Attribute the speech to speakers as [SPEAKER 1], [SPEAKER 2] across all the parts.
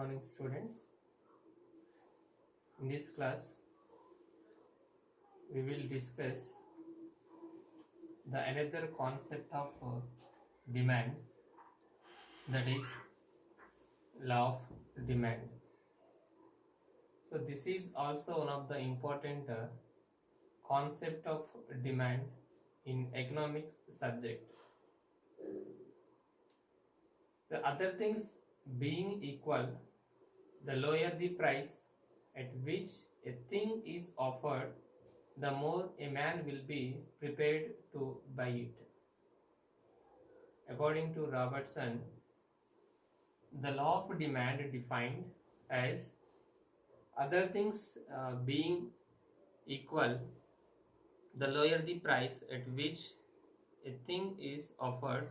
[SPEAKER 1] morning, students. In this class, we will discuss the another concept of demand, that is law of demand. So this is also one of the important concept of demand in economics subject. The other things being equal, the lower the price at which a thing is offered, the more a man will be prepared to buy it. According to Robertson, the law of demand defined as other things being equal, the lower the price at which a thing is offered,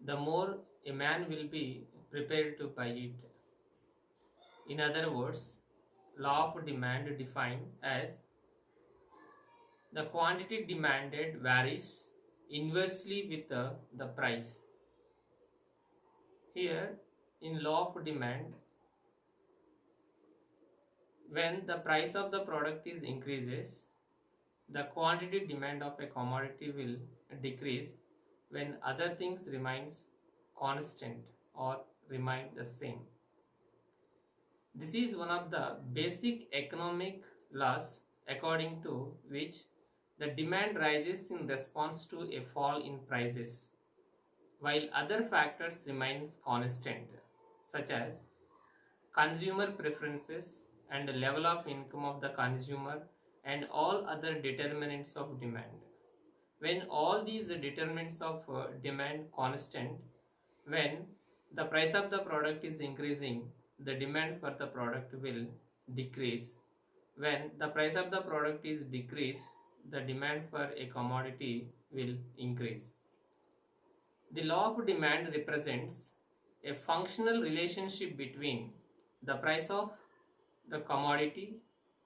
[SPEAKER 1] the more a man will be prepared to buy it. In other words, law of demand defined as the quantity demanded varies inversely with the price. Here, in law of demand, when the price of the product is increases, the quantity demand of a commodity will decrease when other things remains constant or remain the same. This is one of the basic economic laws according to which the demand rises in response to a fall in prices, while other factors remains constant, such as consumer preferences and the level of income of the consumer and all other determinants of demand. When all these determinants of demand constant, when the price of the product is increasing, the demand for the product will decrease. When the price of the product is decrease, the demand for a commodity will increase. The law of demand represents a functional relationship between the price of the commodity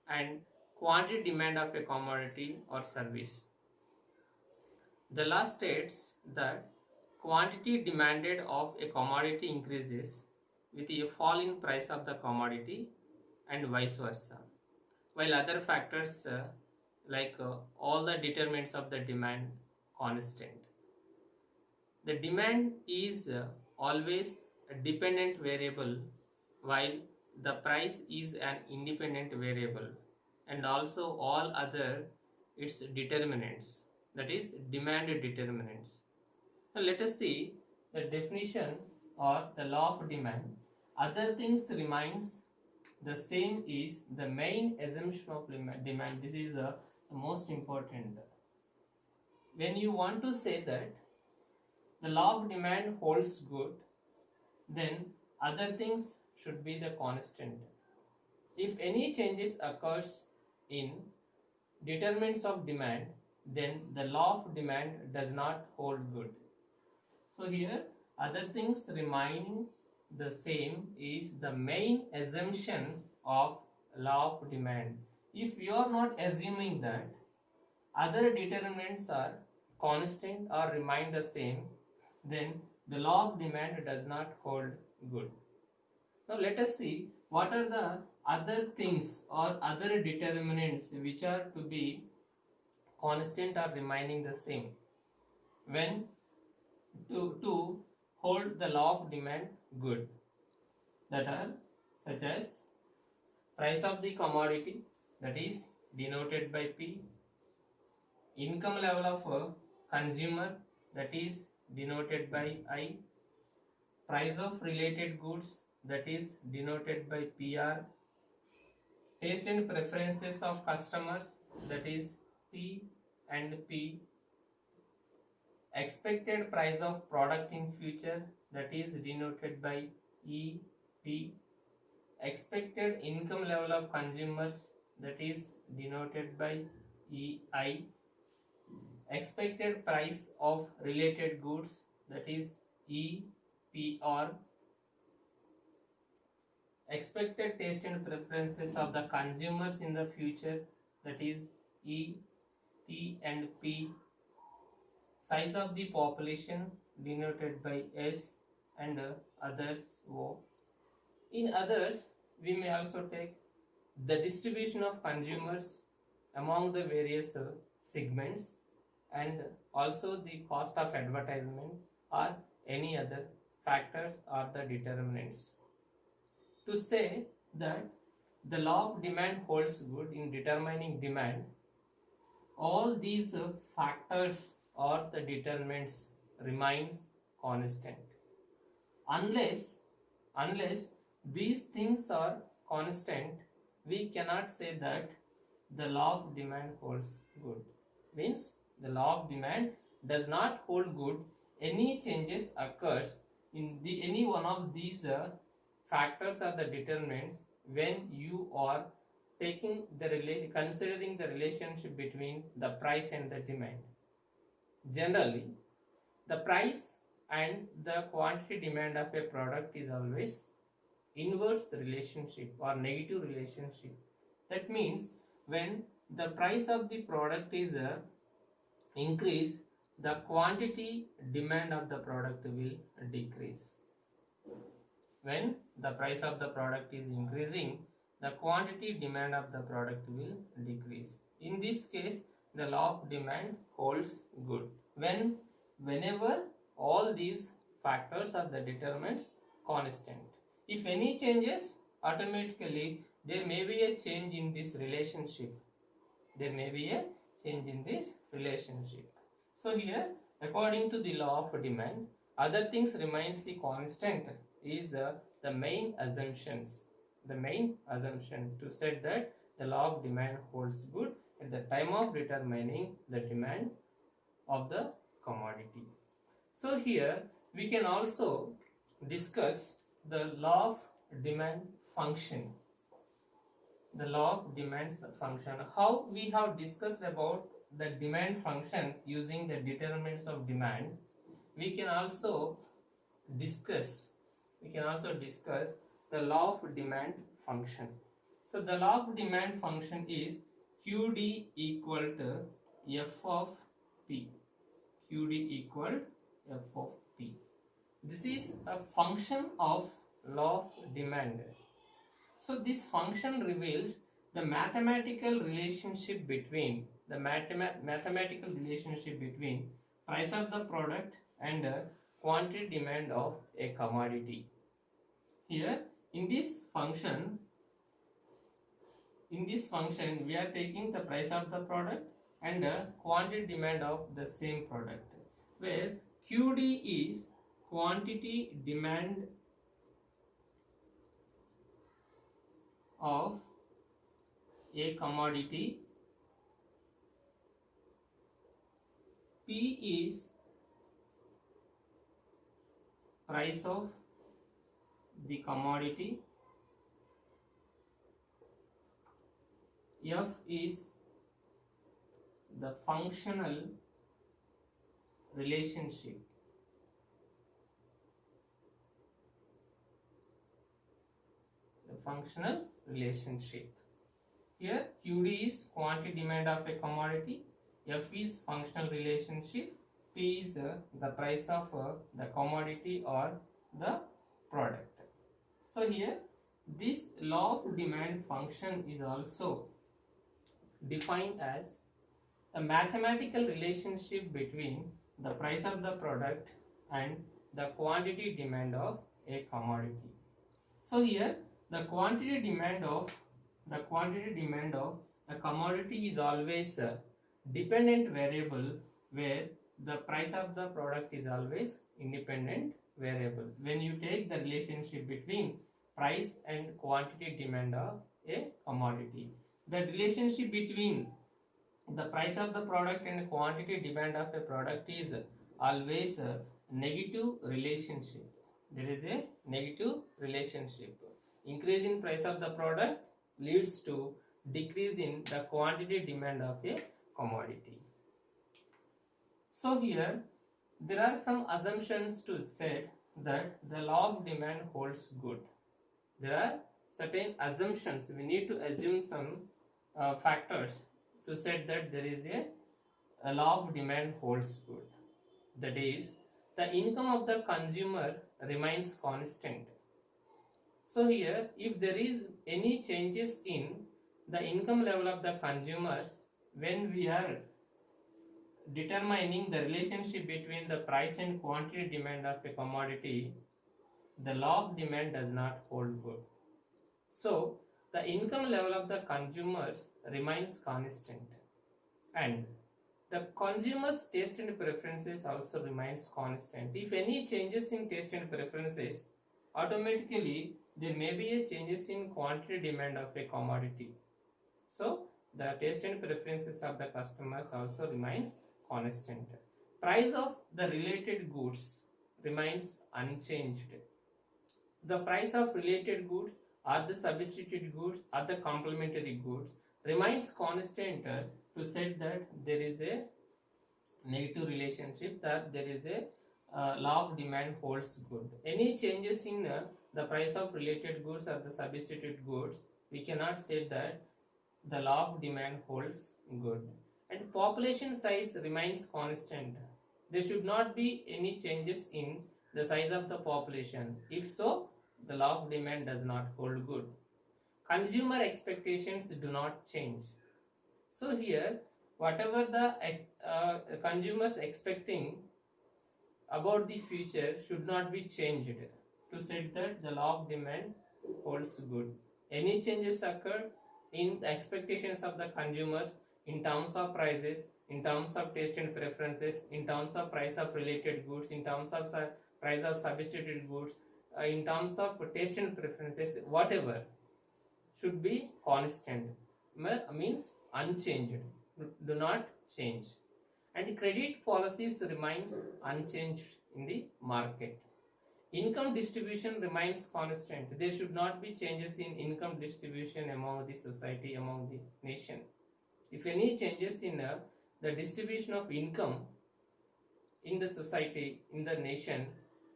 [SPEAKER 1] and quantity demand of a commodity or service. The law states that quantity demanded of a commodity increases with a fall in price of the commodity and vice versa, while other factors all the determinants of the demand constant. The demand is always a dependent variable, while the price is an independent variable, and also all other its determinants, that is demand determinants. Now let us see the definition or the law of demand. Other things remains the same is the main assumption of demand. This is the most important. When you want to say that the law of demand holds good, then other things should be the constant. If any changes occurs in determinants of demand, then the law of demand does not hold good. So here other things remaining the same is the main assumption of law of demand. If you are not assuming that other determinants are constant or remain the same, then the law of demand does not hold good. Now let us see what are the other things or other determinants which are to be constant or remaining the same when to hold the law of demand good. That are such as price of the commodity, that is denoted by P, income level of a consumer, that is denoted by I, price of related goods, that is denoted by PR, taste and preferences of customers, that is T and P, expected price of product in future, that is denoted by E, P, expected income level of consumers, that is denoted by EI, expected price of related goods, that is EPR, expected taste and preferences of the consumers in the future, that is E, T and P, size of the population denoted by S and others O, In others, we may also take the distribution of consumers among the various segments, and also the cost of advertisement or any other factors are the determinants. To say that the law of demand holds good in determining demand, all these factors or the determinants remains constant. Unless unless these things are constant, we cannot say that the law of demand holds good. Means the law of demand does not hold good. Any changes occurs in the any one of these factors or the determinants when you are taking the considering the relationship between the price and the demand. Generally, the price and the quantity demand of a product is always inverse relationship or negative relationship. That means when the price of the product is increase, the quantity demand of the product will decrease. When the price of the product is increasing, the quantity demand of the product will decrease. In this case, the law of demand holds good whenever all these factors are the determinants constant. If any changes, automatically there may be a change in this relationship. There may be a change in this relationship. So here, according to the law of demand, other things remains the constant is the main assumptions. The main assumption to say that the law of demand holds good at the time of determining the demand of the commodity. So here we can also discuss the law of demand function. The law of demand function. How we have discussed about the demand function using the determinants of demand, we can also discuss the law of demand function. So the law of demand function is QD equal to F of P. QD equal F of P. This is a function of law of demand. So this function reveals the mathematical relationship between price of the product and quantity demand of a commodity. Here in this function we are taking the price of the product and quantity demand of the same product, where QD is quantity demand of a commodity, P is price of the commodity, F is the functional relationship. Here QD is quantity demand of a commodity, F is functional relationship, P is the price of the commodity or the product. So here this law of demand function is also defined as a mathematical relationship between the price of the product and the quantity demand of a commodity. So here the quantity demand of a commodity is always a dependent variable, where the price of the product is always independent variable. When you take the relationship between price and quantity demand of a commodity, the relationship between the price of the product and quantity demand of a product is always a negative relationship. There is a negative relationship. Increase in price of the product leads to decrease in the quantity demand of a commodity. So here there are some assumptions to say that the law of demand holds good. There are certain assumptions. We need to assume some factors to say that there is a law of demand holds good. That is, the income of the consumer remains constant. So here, if there is any changes in the income level of the consumers when we are determining the relationship between the price and quantity demand of a commodity, the law of demand does not hold good. So the income level of the consumers remains constant, and the consumer's taste and preferences also remains constant. If any changes in taste and preferences, automatically there may be a changes in quantity demand of a commodity. So the taste and preferences of the customers also remains constant. Price of the related goods remains unchanged. The price of related goods or the substitute goods or the complementary goods remains constant to set that there is a negative relationship, that there is a law of demand holds good. Any changes in the price of related goods or the substitute goods, we cannot say that the law of demand holds good. And population size remains constant. There should not be any changes in the size of the population. If so, the law of demand does not hold good. Consumer expectations do not change. So here, whatever the consumers expecting about the future should not be changed to set that the law of demand holds good. Any changes occur in the expectations of the consumers in terms of prices, in terms of taste and preferences, in terms of price of related goods, in terms of price of substituted goods, in terms of taste and preferences, whatever should be constant, means unchanged, do not change. And credit policies remains unchanged in the market. Income distribution remains constant. There should not be changes in income distribution among the society, among the nation. If any changes in the distribution of income in the society, in the nation,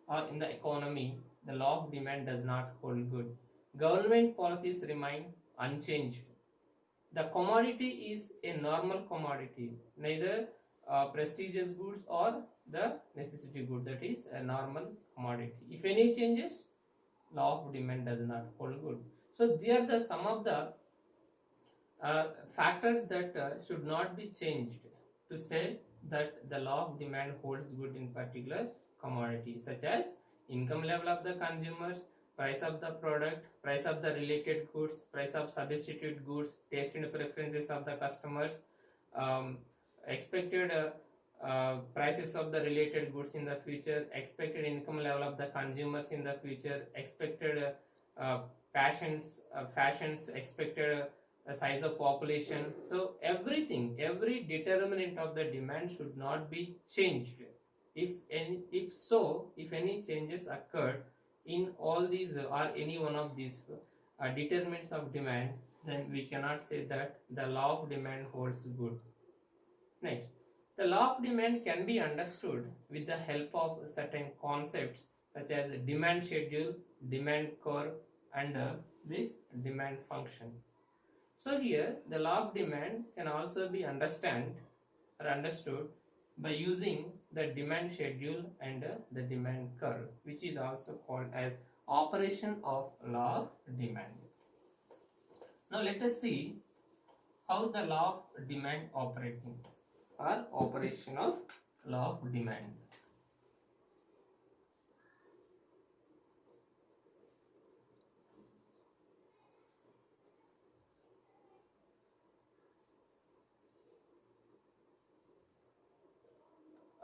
[SPEAKER 1] or in the economy, the law of demand does not hold good. Government policies remain unchanged. The commodity is a normal commodity, neither prestigious goods or the necessity good, that is a normal commodity. If any changes, law of demand does not hold good. So they are the some of the factors that should not be changed to say that the law of demand holds good in particular commodity, such as income level of the consumers, price of the product, price of the related goods, price of substitute goods, taste and preferences of the customers, expected prices of the related goods in the future, expected income level of the consumers in the future, expected fashions, expected size of population. So everything, every determinant of the demand should not be changed. If any changes occurred in all these or any one of these determinants of demand, then we cannot say that the law of demand holds good. Next, the law of demand can be understood with the help of certain concepts such as demand schedule, demand curve, and this demand function. So here the law of demand can also be understood by using the demand schedule and the demand curve, which is also called as operation of law of demand. Now let us see how the law of demand operating or operation of law of demand.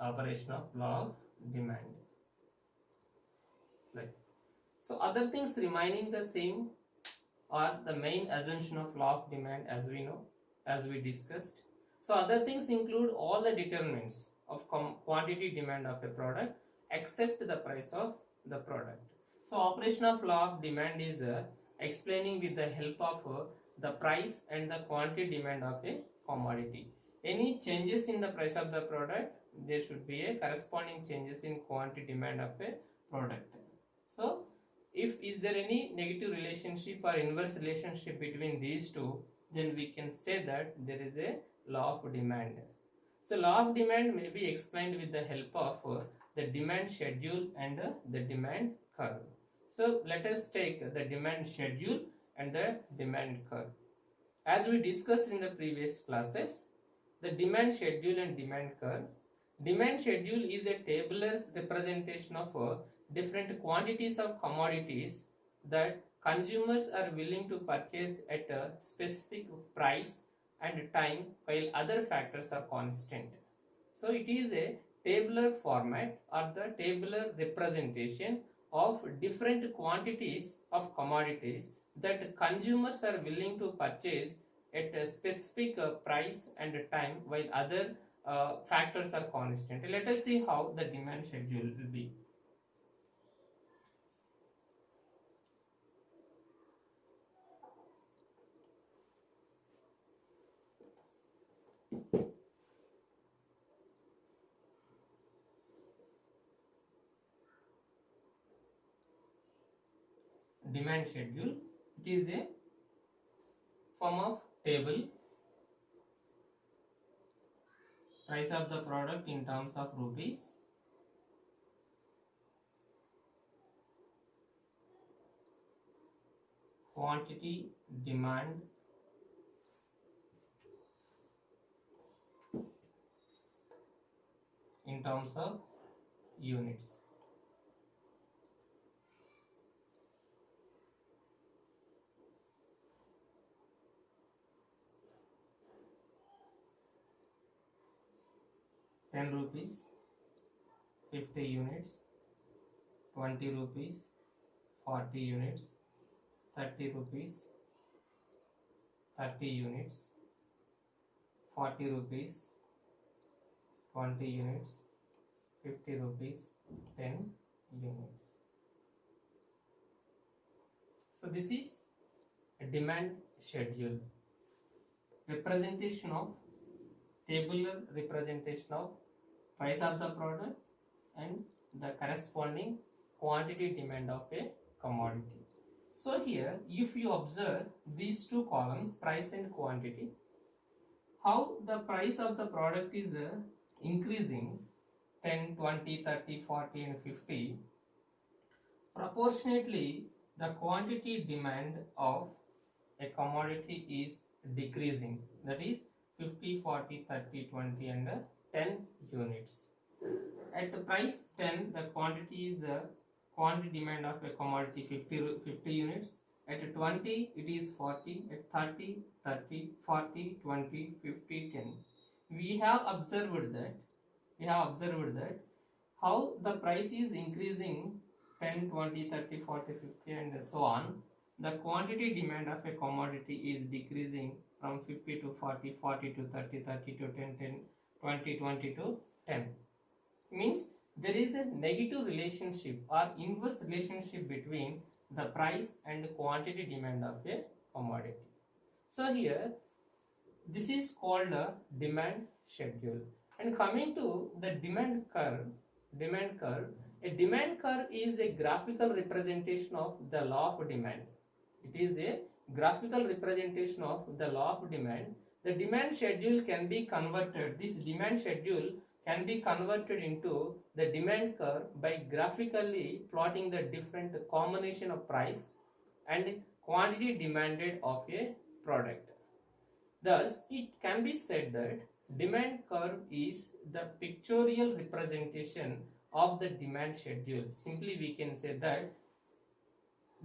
[SPEAKER 1] Operation of law of demand. Right. So other things remaining the same are the main assumption of law of demand, as we know, as we discussed. So other things include all the determinants of quantity demand of a product except the price of the product. So operation of law of demand is explaining with the help of the price and the quantity demand of a commodity. Any changes in the price of the product, there should be a corresponding changes in quantity demand of a product. So if is there any negative relationship or inverse relationship between these two, then we can say that there is a law of demand. So law of demand may be explained with the help of the demand schedule and the demand curve. So let us take the demand schedule and the demand curve. As we discussed in the previous classes, the demand schedule and demand curve. Demand schedule is a tabular representation of different quantities of commodities that consumers are willing to purchase at a specific price and time while other factors are constant. So it is a tabular format or the tabular representation of different quantities of commodities that consumers are willing to purchase at a specific price and time while other factors are constant. Let us see how the demand schedule will be. Demand schedule, it is a form of table. Price of the product in terms of rupees, quantity, demand, in terms of units. ₹10, 50 units, 20 rupees, 40 units, 30 rupees, 30 units, 40 rupees, 20 units, 50 rupees, 10 units. So this is a demand schedule, representation of tabular representation of price of the product and the corresponding quantity demand of a commodity. So here if you observe these two columns, price and quantity, how the price of the product is increasing 10, 20, 30, 40 and 50, proportionately the quantity demand of a commodity is decreasing, that is 50, 40, 30, 20 and 10 units. At the price 10, the quantity is quantity demand of a commodity 50 units. At 20, it is 40. At 30, 30, 40, 20, 50, 10. We have observed that how the price is increasing 10, 20, 30, 40, 50 and so on. The quantity demand of a commodity is decreasing from 50 to 40, 40 to 30, 30 to 10, 10, 20, 20 to 10. Means there is a negative relationship or inverse relationship between the price and quantity demand of a commodity. So here this is called a demand schedule. And coming to the demand curve, a demand curve is a graphical representation of the law of demand. It is a graphical representation of the law of demand. The demand schedule can be converted, this demand schedule can be converted into the demand curve by graphically plotting the different combination of price and quantity demanded of a product. Thus, it can be said that demand curve is the pictorial representation of the demand schedule. Simply we can say that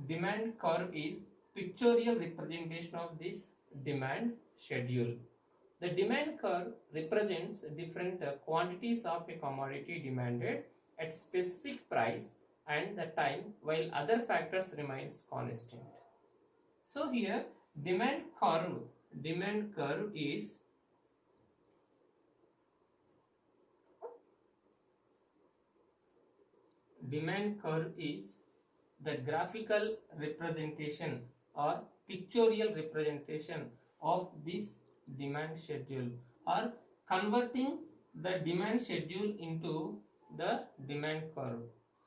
[SPEAKER 1] demand curve is pictorial representation of this demand schedule. The demand curve represents different quantities of a commodity demanded at specific price and the time while other factors remains constant. So here demand curve is the graphical representation or pictorial representation of this demand schedule, or converting the demand schedule into the demand curve,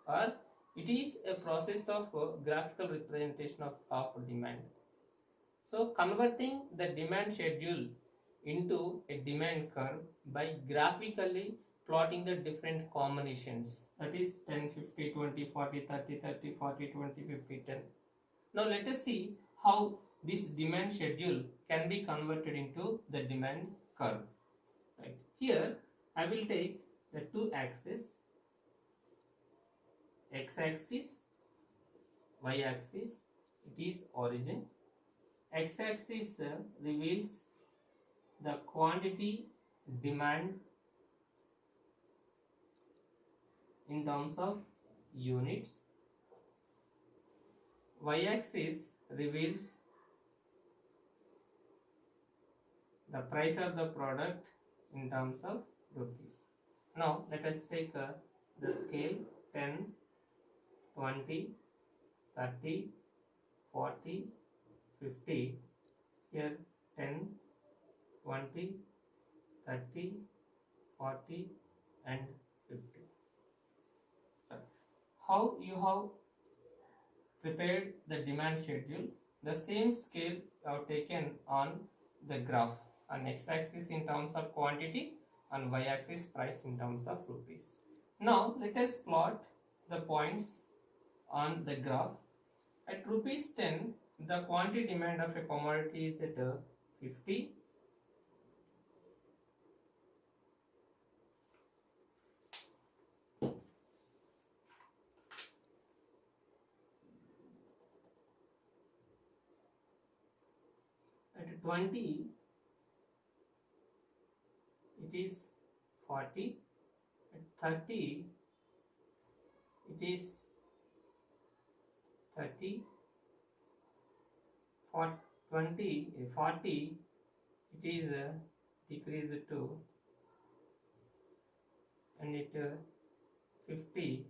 [SPEAKER 1] or it is a process of graphical representation of demand. So converting the demand schedule into a demand curve by graphically plotting the different combinations that is 10, 50, 20, 40, 30, 30, 40, 20, 50, 10. Now let us see how this demand schedule can be converted into the demand curve. Right. Here I will take the two axes, x-axis, y-axis. It is origin. X-axis reveals the quantity demand in terms of units. Y-axis reveals the price of the product in terms of rupees. Now let us take the scale 10, 20, 30, 40, 50. Here 10, 20, 30, 40 and 50. How you have prepared the demand schedule? The same scale I have taken on the graph, on x-axis in terms of quantity, on y-axis price in terms of rupees. Now let us plot the points on the graph. At rupees 10, the quantity demand of a commodity is at 50. At 20, it is 40. At 30, it is 30. For 40, it is decreased to, and at 50,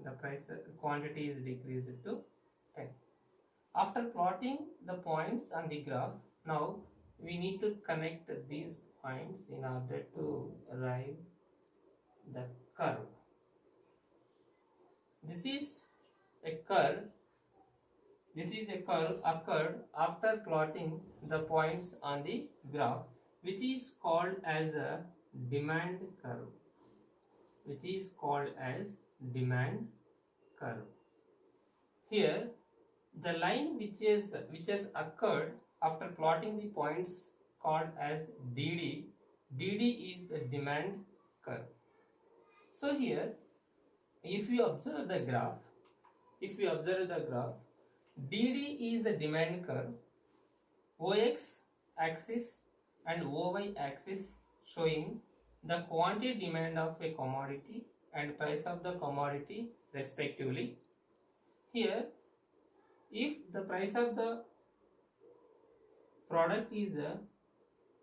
[SPEAKER 1] the price quantity is decreased to 10. After plotting the points on the graph, now we need to connect these points in order to arrive the curve. This is a curve. This is a curve occurred after plotting the points on the graph, which is called as a demand curve. Which is called as demand curve. Here, the line which has occurred after plotting the points called as DD. DD is the demand curve. So here, if you observe the graph, DD is the demand curve. OX axis and OY axis showing the quantity demand of a commodity and price of the commodity respectively. Here, if the price of the product is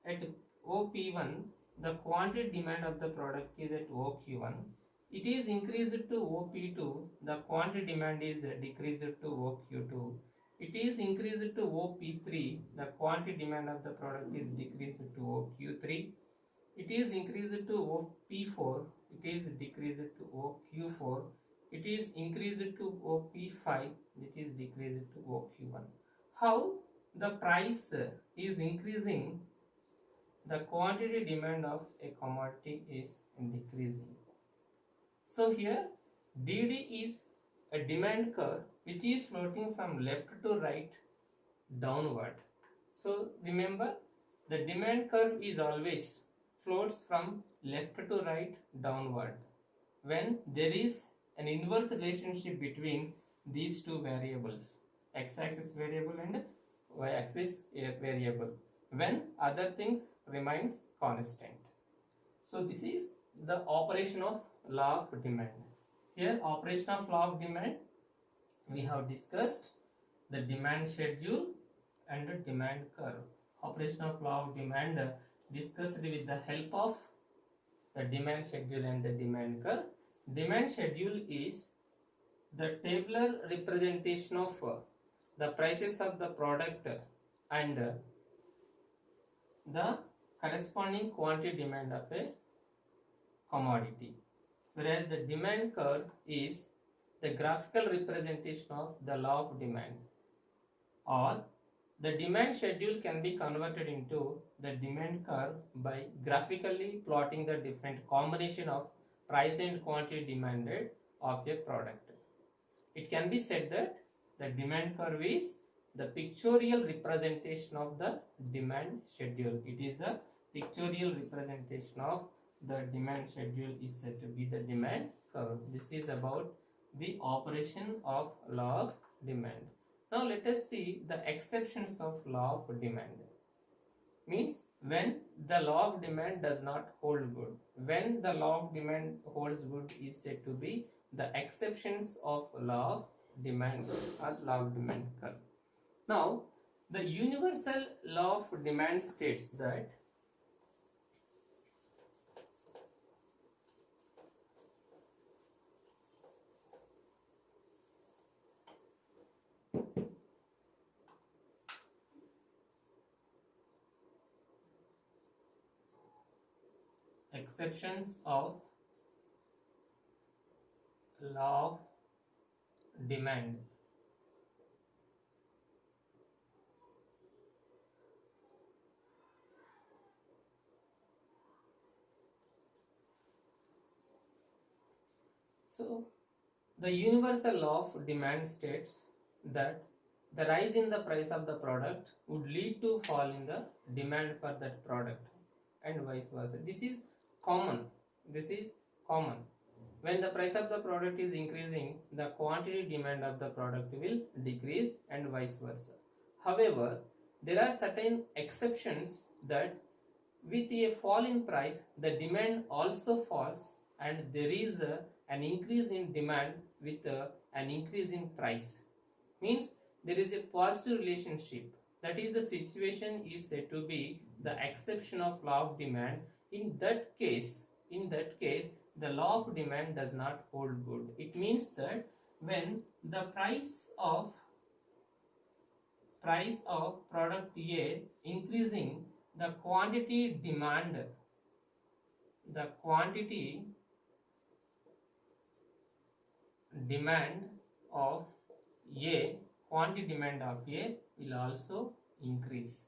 [SPEAKER 1] at OP1, the quantity demand of the product is at OQ1. It is increased to OP2, the quantity demand is decreased to OQ2. It is increased to OP3, the quantity demand of the product is decreased to OQ3. It is increased to OP4, it is decreased to OQ4. It is increased to OP5, it is decreased to OQ1. How the price is increasing, the quantity demand of a commodity is decreasing. So here DD is a demand curve which is floating from left to right downward. So remember, the demand curve is always floats from left to right downward when there is an inverse relationship between these two variables, x-axis variable and y-axis variable, when other things remains constant. So this is the operation of law of demand. Here, operation of law of demand, we have discussed the demand schedule and the demand curve. Operation of law of demand discussed with the help of the demand schedule and the demand curve. Demand schedule is the tabular representation of the prices of the product and the corresponding quantity demand of a commodity, whereas the demand curve is the graphical representation of the law of demand or The demand schedule can be converted into the demand curve by graphically plotting the different combination of price and quantity demanded of a product. It can be said that the demand curve is the pictorial representation of the demand schedule. It is the pictorial representation of the demand schedule is said to be the demand curve. This is about the operation of law of demand. Now let us see the exceptions of law of demand. Means when the law of demand does not hold good. When the law of demand holds good is said to be the exceptions of law of demand or law of demand curve. Now the universal law of demand states that exceptions of law of demand so the universal law of demand states that the rise in the price of the product would lead to fall in the demand for that product and vice versa. This is common. This is common. When the price of the product is increasing, the quantity demand of the product will decrease and vice versa. However, there are certain exceptions that with a fall in price, the demand also falls and there is an increase in demand with an increase in price. Means there is a positive relationship. That is the situation is said to be the exception of law of demand. In that case, the law of demand does not hold good. It means that when the price of product A increasing, the quantity demand of A will also increase.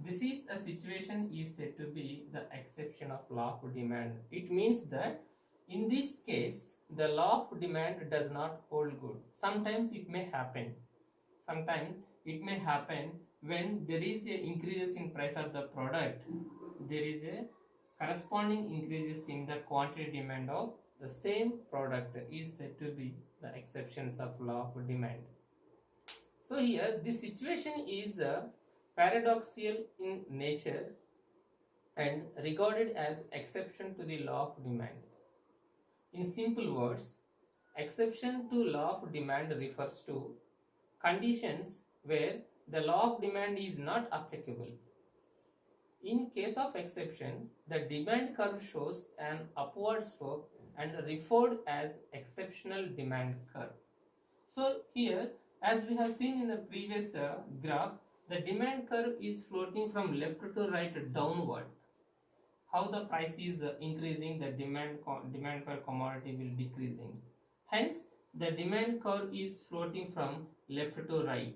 [SPEAKER 1] This is a situation is said to be the exception of law of demand. It means that in this case the law of demand does not hold good. Sometimes it may happen. When there is a increases in price of the product, there is a corresponding increases in the quantity demand of the same product is said to be the exceptions of law of demand. So here this situation is paradoxical in nature and regarded as exception to the law of demand. In simple words, exception to law of demand refers to conditions where the law of demand is not applicable. In case of exception, the demand curve shows an upward slope and referred as exceptional demand curve. So here, as we have seen in the previous graph, the demand curve is floating from left to right downward. How the price is increasing, the demand per commodity will decreasing. Hence, the demand curve is floating from left to right.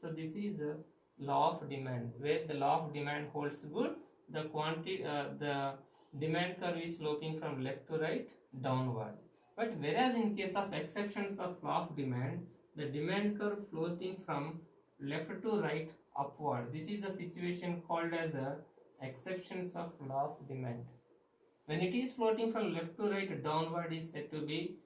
[SPEAKER 1] So this is a law of demand, where the law of demand holds good. The demand curve is sloping from left to right downward. But whereas in case of exceptions of law of demand, the demand curve floating from left to right upward. This is the situation called as exceptions of law of demand. When it is floating from left to right downward is said to be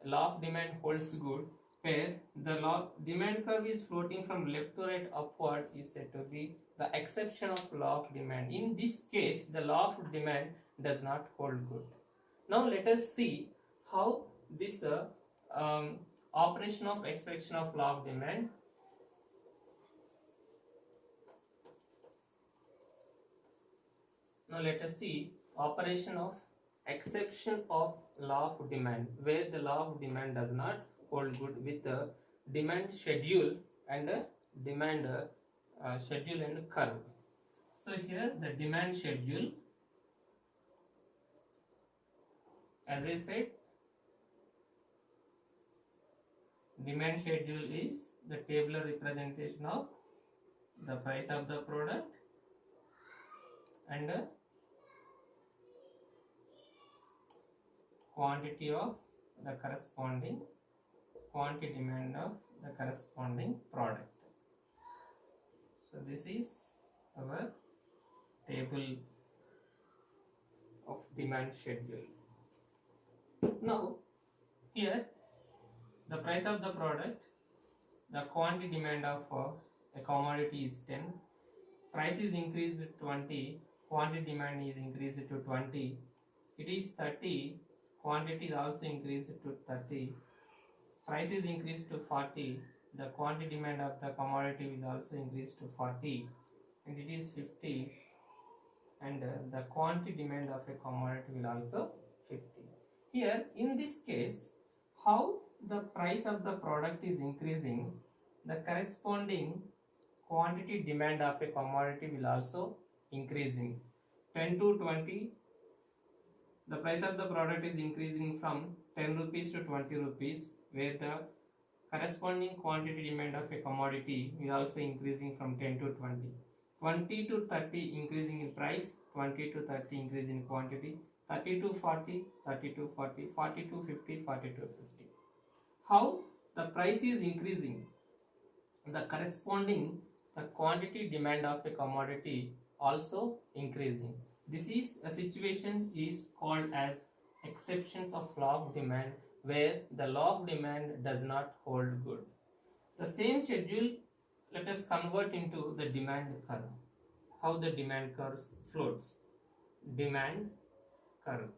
[SPEAKER 1] law of demand holds good, where the demand curve is floating from left to right upward is said to be the exception of law of demand. In this case, the law of demand does not hold good. Now let us see how this operation of exception of law of demand. Now let us see operation of exception of law of demand, where the law of demand does not hold good with the demand schedule and schedule and curve. So here the demand schedule, as I said, demand schedule is the tabular representation of the price of the product and quantity of the corresponding quantity demand of the corresponding product. So this is our table of demand schedule. Now here the price of the product, the quantity demand of a commodity is 10, price is increased to 20, quantity demand is increased to 20, it is 30, quantity is also increased to 30, price is increased to 40, the quantity demand of the commodity will also increase to 40, and it is 50, and the quantity demand of a commodity will also 50. Here in this case, how the price of the product is increasing, the corresponding quantity demand of a commodity will also increasing. 10 to 20, the price of the product is increasing from 10 rupees to 20 rupees, where the corresponding quantity demand of a commodity will also increasing from 10 to 20. 20 to 30 increasing in price, 20 to 30 increase in quantity, 30 to 40, 30 to 40, 40 to 50, 40 to 50. How the price is increasing, the corresponding the quantity demand of a commodity also increasing. This is a situation is called as exceptions of law of demand, where the law of demand does not hold good. The same schedule, let us convert into the demand curve. How the demand curve floats. Demand curve.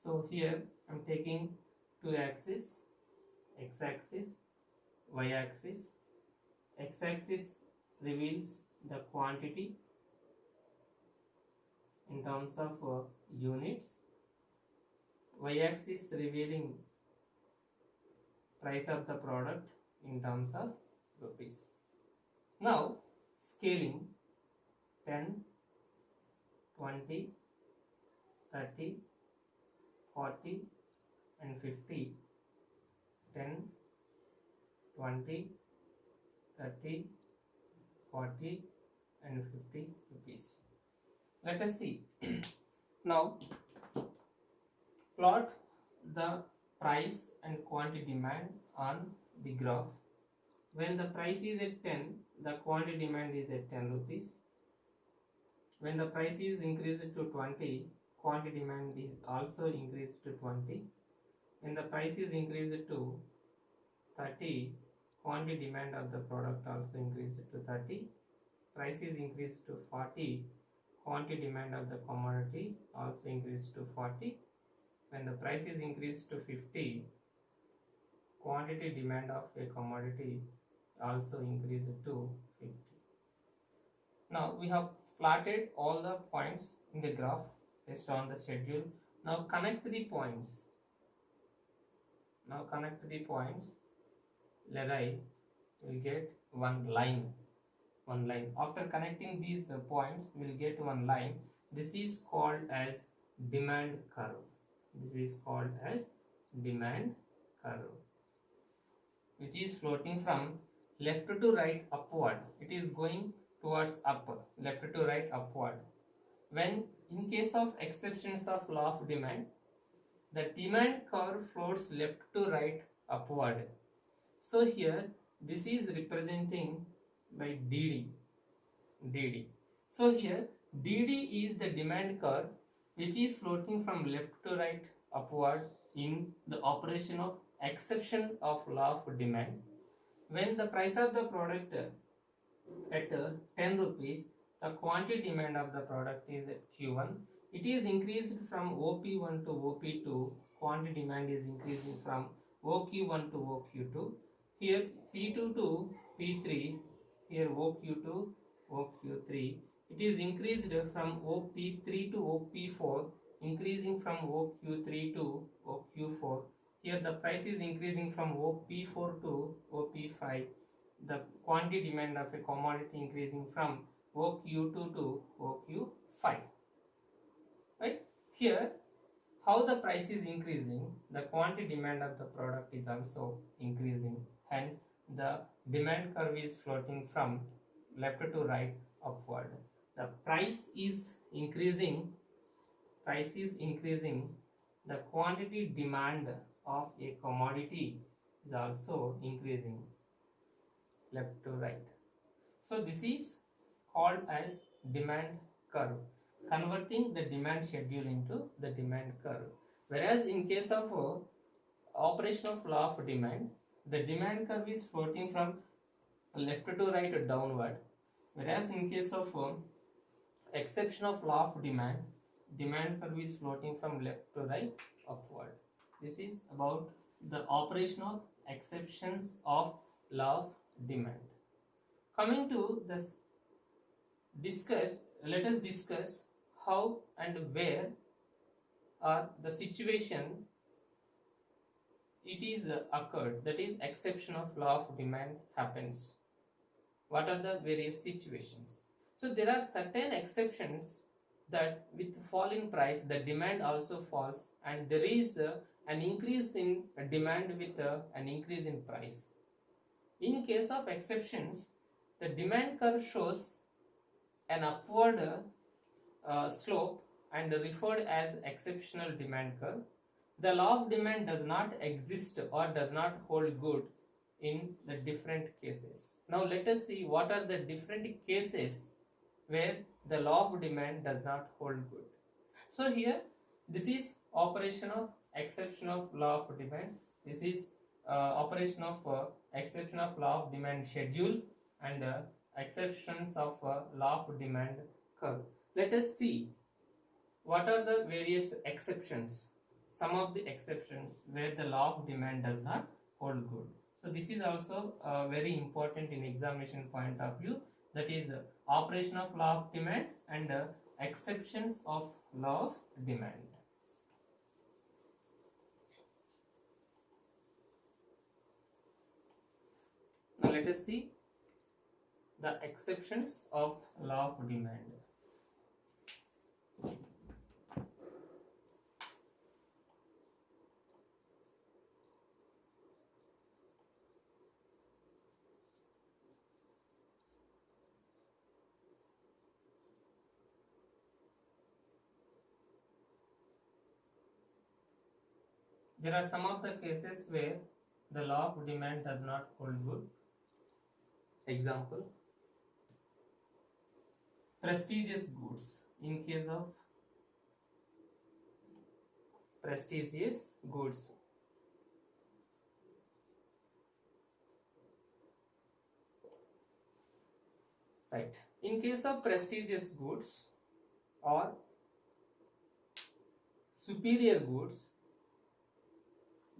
[SPEAKER 1] So here I am taking two axes, x-axis, y-axis. X-axis reveals the quantity in terms of units. Y-axis revealing price of the product in terms of rupees. Now scaling 10, 20, 30, 40 and 50, 10, 20, 30, 40 and 50 rupees. Let us see. Now plot the price and quantity demand on the graph. When the price is at 10, the quantity demand is at 10 rupees. When the price is increased to 20, quantity demand is also increased to 20. When the price is increased to 30, quantity demand of the product also increased to 30. Price is increased to 40, quantity demand of the commodity also increased to 40. When the price is increased to 50, quantity demand of a commodity also increased to 50. Now we have plotted all the points in the graph based on the schedule. Now connect the points. Lerai will get one line. After connecting these points, we will get one line. This is called as demand curve. Which is floating from left to right upward. It is going towards upper, left to right upward. When in case of exceptions of law of demand, the demand curve floats left to right upward. So here this is representing by DD. So here DD is the demand curve which is floating from left to right upward in the operation of exception of law of demand. When the price of the product at 10 rupees, the quantity demand of the product is at Q1. It is increased from OP1 to OP2. Quantity demand is increasing from OQ1 to OQ2. Here P2 to P3. Here OQ2, OQ3. It is increased from OP3 to OP4, increasing from OQ3 to OQ4. Here the price is increasing from OP4 to OP5. The quantity demand of a commodity increasing from OQ2 to OQ5. Right? Here, how the price is increasing, the quantity demand of the product is also increasing. Hence, the demand curve is floating from left to right upward. The price is increasing, the quantity demand of a commodity is also increasing left to right. So this is called as demand curve, converting the demand schedule into the demand curve. Whereas in case of operation of law of demand, the demand curve is floating from left to right downward. Whereas in case of exception of law of demand, demand curve is floating from left to right upward. This is about the operation of exceptions of law of demand. Coming to this let us discuss how and where are the situation it is occurred, that is exception of law of demand happens. What are the various situations? So there are certain exceptions that with fall in price the demand also falls, and there is an increase in demand with an increase in price. In case of exceptions, the demand curve shows an upward slope and referred as exceptional demand curve. The law of demand does not exist or does not hold good in the different cases. Now let us see what are the different cases where the law of demand does not hold good. So here this is operation of exception of law of demand. This is operation of exception of law of demand schedule and exceptions of law of demand curve. Let us see what are the various exceptions, some of the exceptions where the law of demand does not hold good. So this is also very important in examination point of view, that is operation of law of demand and exceptions of law of demand. Now let us see the exceptions of law of demand. There are some of the cases where the law of demand does not hold good. Example, prestigious goods. In case of prestigious goods, right? In case of prestigious goods or superior goods,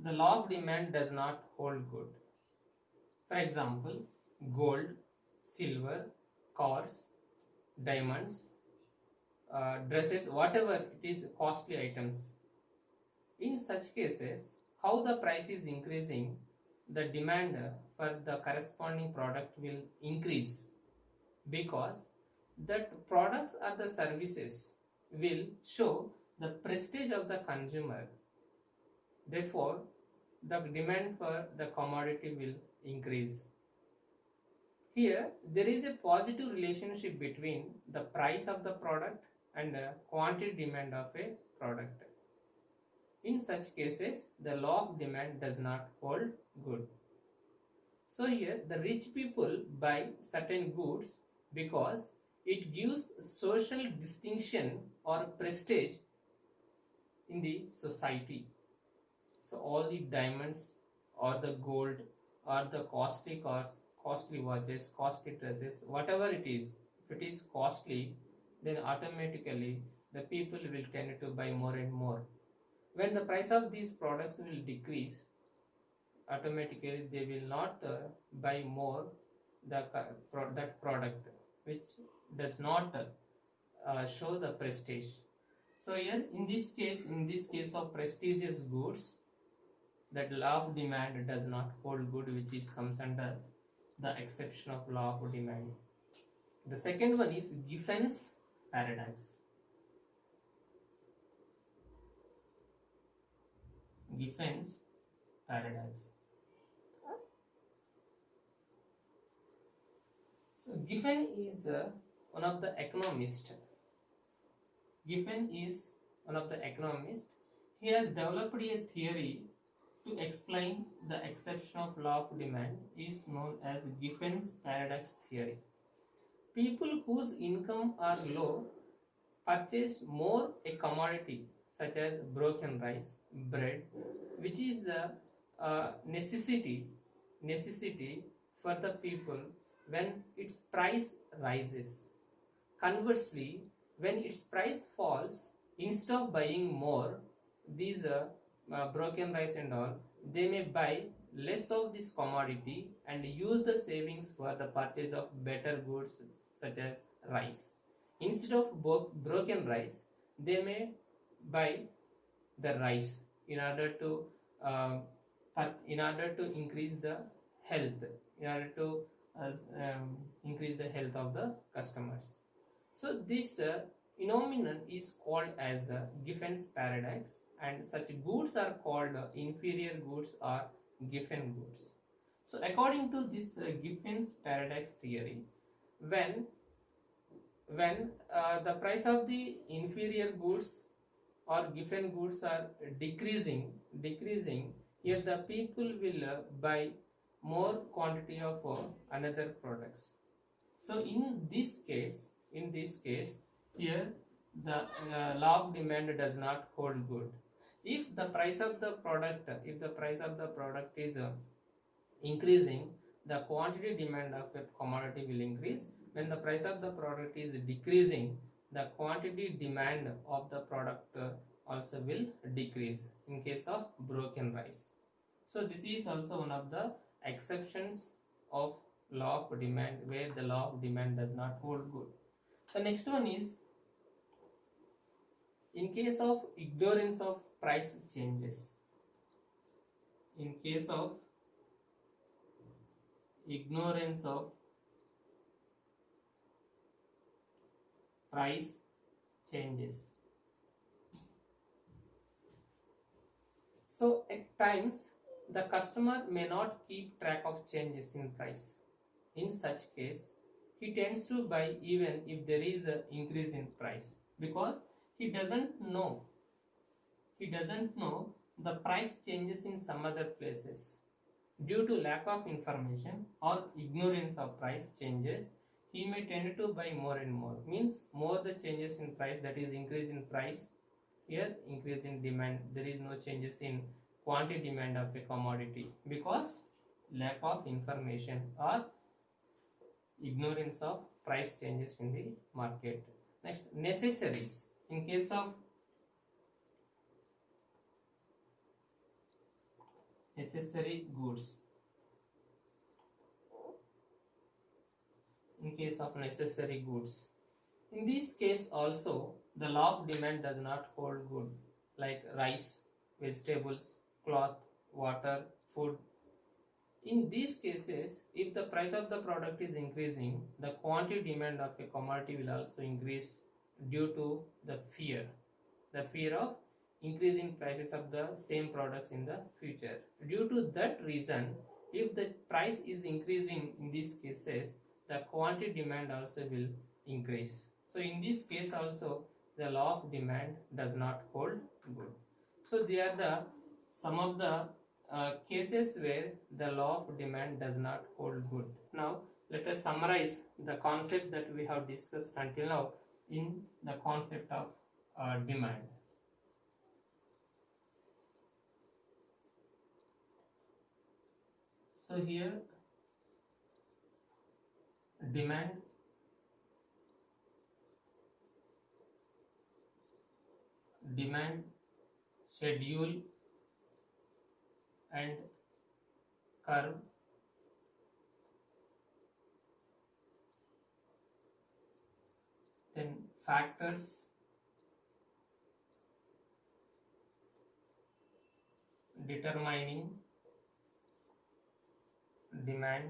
[SPEAKER 1] the law of demand does not hold good. For example, gold, silver, cars, diamonds, dresses, whatever it is, costly items. In such cases, how the price is increasing, the demand for the corresponding product will increase, because that products or the services will show the prestige of the consumer. Therefore, the demand for the commodity will increase. Here, there is a positive relationship between the price of the product and the quantity demand of a product. In such cases, the law of demand does not hold good. So here, the rich people buy certain goods because it gives social distinction or prestige in the society. So all the diamonds or the gold or the costly cars, costly watches, costly dresses, whatever it is, if it is costly, then automatically the people will tend to buy more and more. When the price of these products will decrease, automatically they will not buy more that product which does not show the prestige. So here in this case of prestigious goods, that law of demand does not hold good, which is comes under the exception of law of demand. The second one is Giffen's paradox. Giffen's paradox. So Giffen is one of the economists. Giffen is one of the economists. He has developed a theory to explain the exception of law of demand is known as Giffen's paradox theory. People whose income are low purchase more a commodity such as broken rice, bread, which is the necessity for the people when its price rises. Conversely, when its price falls, instead of buying more these broken rice and all, they may buy less of this commodity and use the savings for the purchase of better goods such as rice. Instead of broken rice, they may buy the rice in order to increase the health, in order to increase the health of the customers. So this phenomenon is called as Giffen's paradox, and such goods are called inferior goods or Giffen goods. So according to this Giffen's paradox theory, when the price of the inferior goods or Giffen goods are decreasing, here the people will buy more quantity of another products. So in this case, here the law of demand does not hold good. If the price of the product is increasing, the quantity demand of a commodity will increase. When the price of the product is decreasing, the quantity demand of the product also will decrease in case of broken rice. So this is also one of the exceptions of law of demand, where the law of demand does not hold good. The next one is in case of ignorance of price changes. In case of ignorance of price changes. So at times the customer may not keep track of changes in price. In such case, he tends to buy even if there is an increase in price, because he doesn't know the price changes in some other places. Due to lack of information or ignorance of price changes, he may tend to buy more and more. Means more the changes in price, that is increase in price, here increase in demand, there is no changes in quantity demand of a commodity, because lack of information or ignorance of price changes in the market. Next, necessaries. In case of necessary goods, in this case also the law of demand does not hold good, like rice, vegetables, cloth, water, food. In these cases, if the price of the product is increasing, the quantity demand of a commodity will also increase due to the fear of increasing prices of the same products in the future. Due to that reason, if the price is increasing in these cases, the quantity demand also will increase. So in this case also the law of demand does not hold good. So they are the some of the cases where the law of demand does not hold good. Now let us summarize the concept that we have discussed until now in the concept of demand. So here demand schedule and curve, then factors determining demand,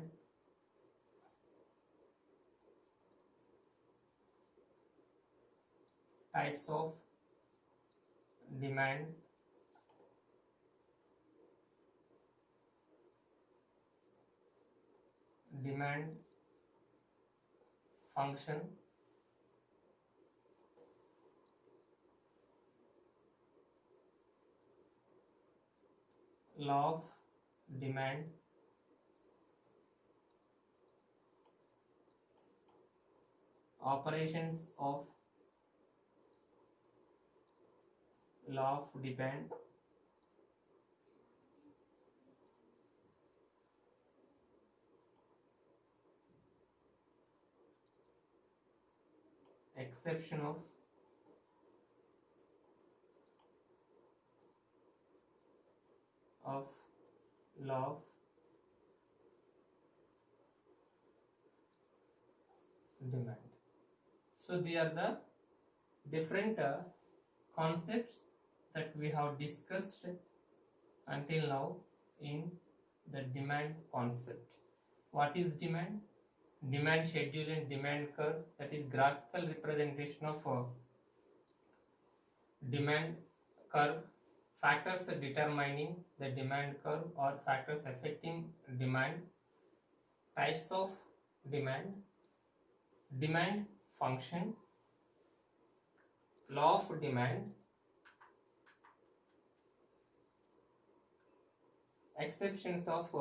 [SPEAKER 1] types of demand, function, law of demand, operations of law of demand, exception of law of demand. So they are the different concepts that we have discussed until now in the demand concept. What is demand? Demand schedule and demand curve, that is graphical representation of demand curve, factors determining the demand curve or factors affecting demand, types of demand, demand function, law of demand, exceptions of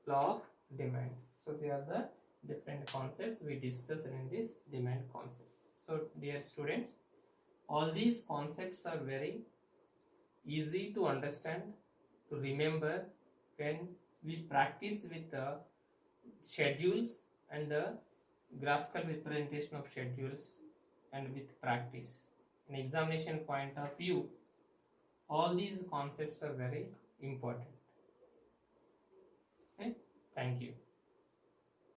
[SPEAKER 1] law of demand. So they are the different concepts we discussed in this demand concept. So dear students, all these concepts are very easy to understand, to remember when we practice with the schedules and the graphical representation of schedules and with practice. In examination point of view, all these concepts are very important. Okay? Thank you.